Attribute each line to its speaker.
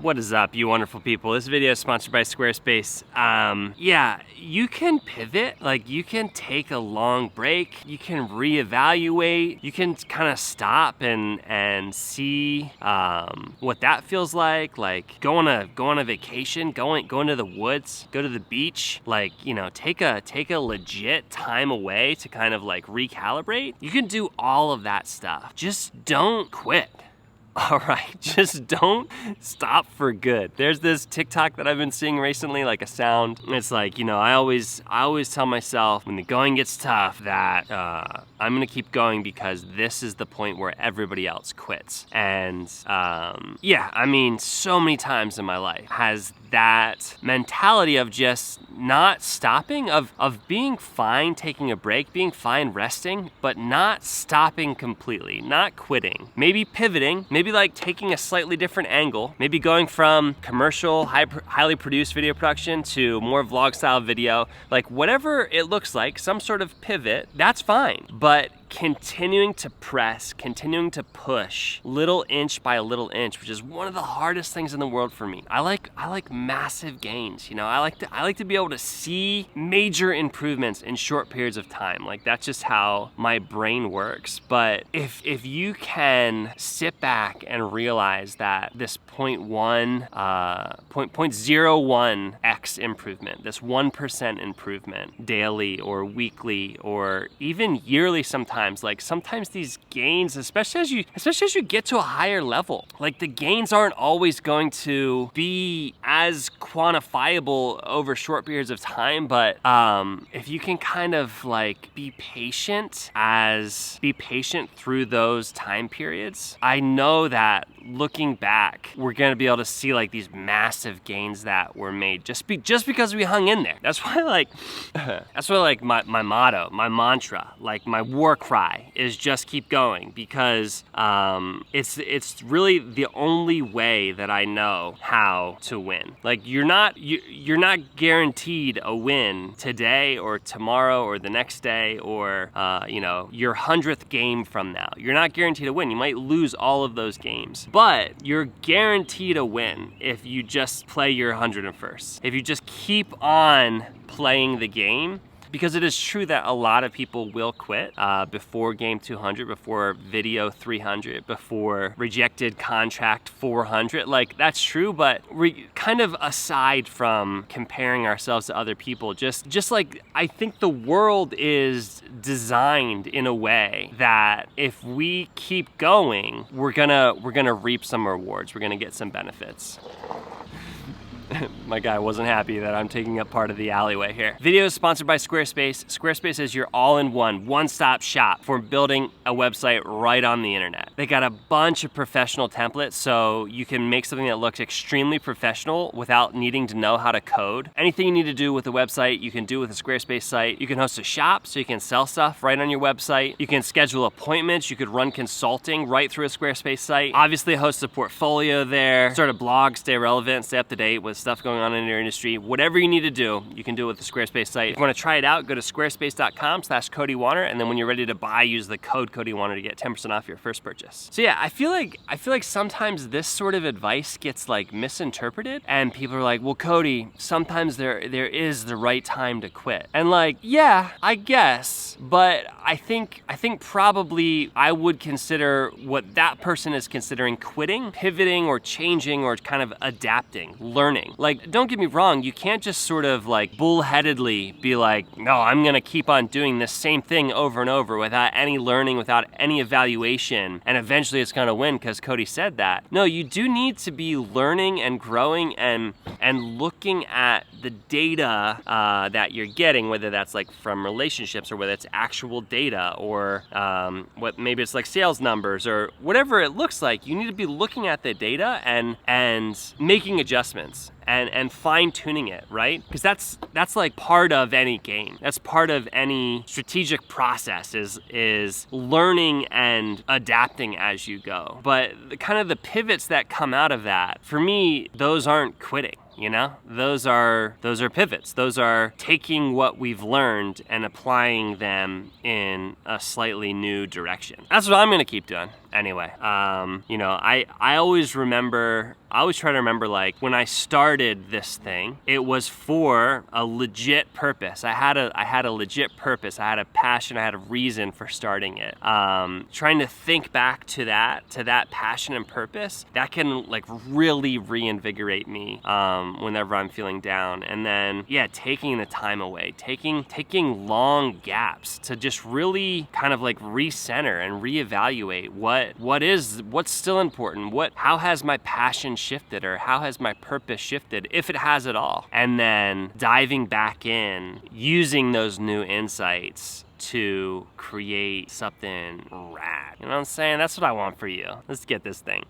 Speaker 1: What is up, you wonderful people? This video is sponsored by Squarespace. Yeah, you can pivot, like you can take a long break, you can reevaluate, you can kind of stop and see what that feels like go on a vacation, go into the woods, go to the beach, like, you know, take a legit time away to kind of like recalibrate. You can do all of that stuff. Just don't quit. All right, just don't stop for good. There's this TikTok that I've been seeing recently, like a sound. It's like, you know, I always tell myself when the going gets tough that I'm gonna keep going because this is the point where everybody else quits. And yeah, I mean, so many times in my life has that mentality of just not stopping, of being fine taking a break, being fine resting, but not stopping completely, not quitting. Maybe pivoting, maybe like taking a slightly different angle, maybe going from commercial, highly produced video production to more vlog style video, like whatever it looks like, some sort of pivot, that's fine. But continuing to press, continuing to push little inch by little inch, which is one of the hardest things in the world for me. I like massive gains, you know. I like to be able to see major improvements in short periods of time. Like that's just how my brain works. But if you can sit back and realize that this 0.01x improvement, this 1% improvement daily or weekly or even yearly sometimes, like sometimes these gains, especially as you get to a higher level, like the gains aren't always going to be as quantifiable over short periods of time, but if you can kind of like be patient through those time periods, I know that looking back, we're gonna be able to see like these massive gains that were made just because we hung in there. That's why like my motto, my mantra, like my war cry is just keep going, because it's really the only way that I know how to win. Like you're not guaranteed a win today or tomorrow or the next day or you know, your 100th game from now. You're not guaranteed a win. You might lose all of those games, but you're guaranteed a win if you just play your 101st. If you just keep on playing the game. Because it is true that a lot of people will quit before game 200, before video 300, before rejected contract 400. Like that's true, but we kind of, aside from comparing ourselves to other people, just like I think the world is designed in a way that if we keep going, we're gonna reap some rewards. We're gonna get some benefits. My guy wasn't happy that I'm taking up part of the alleyway here. Video is sponsored by Squarespace. Squarespace is your all-in-one, one-stop shop for building a website right on the internet. They got a bunch of professional templates, so you can make something that looks extremely professional without needing to know how to code. Anything you need to do with a website, you can do with a Squarespace site. You can host a shop, so you can sell stuff right on your website. You can schedule appointments. You could run consulting right through a Squarespace site. Obviously host a portfolio there, start a blog, stay relevant, stay up to date with stuff going on in your industry. Whatever you need to do, you can do it with the Squarespace site. If you want to try it out, go to squarespace.com/CodyWarner, and then when you're ready to buy, use the code CodyWarner to get 10% off your first purchase. So yeah, I feel like sometimes this sort of advice gets like misinterpreted, and people are like, well, Cody, sometimes there is the right time to quit. And like, yeah, I guess, but I think probably I would consider what that person is considering quitting, pivoting, or changing, or kind of adapting, learning. Like, don't get me wrong, you can't just sort of like bullheadedly be like, no, I'm gonna keep on doing this same thing over and over without any learning, without any evaluation, and eventually it's gonna win because Cody said that. No, you do need to be learning and growing and looking at the data that you're getting, whether that's like from relationships or whether it's actual data or what maybe it's like sales numbers or whatever it looks like. You need to be looking at the data and making adjustments and fine-tuning it, right? Because that's like part of any game. That's part of any strategic process is learning and adapting as you go. But the pivots that come out of that, for me, those aren't quitting. You know, those are pivots. Those are taking what we've learned and applying them in a slightly new direction. That's what I'm gonna keep doing. Anyway, you know, I always try to remember, like, when I started this thing, it was for a legit purpose. I had a legit purpose. I had a passion. I had a reason for starting it. Trying to think back to that passion and purpose, that can like really reinvigorate me whenever I'm feeling down. And then, yeah, taking the time away, taking long gaps to just really kind of like recenter and reevaluate what's still important, how has my passion shifted, or how has my purpose shifted, if it has at all. And then diving back in, using those new insights to create something rad. You know what I'm saying? That's what I want for you. Let's get this thing.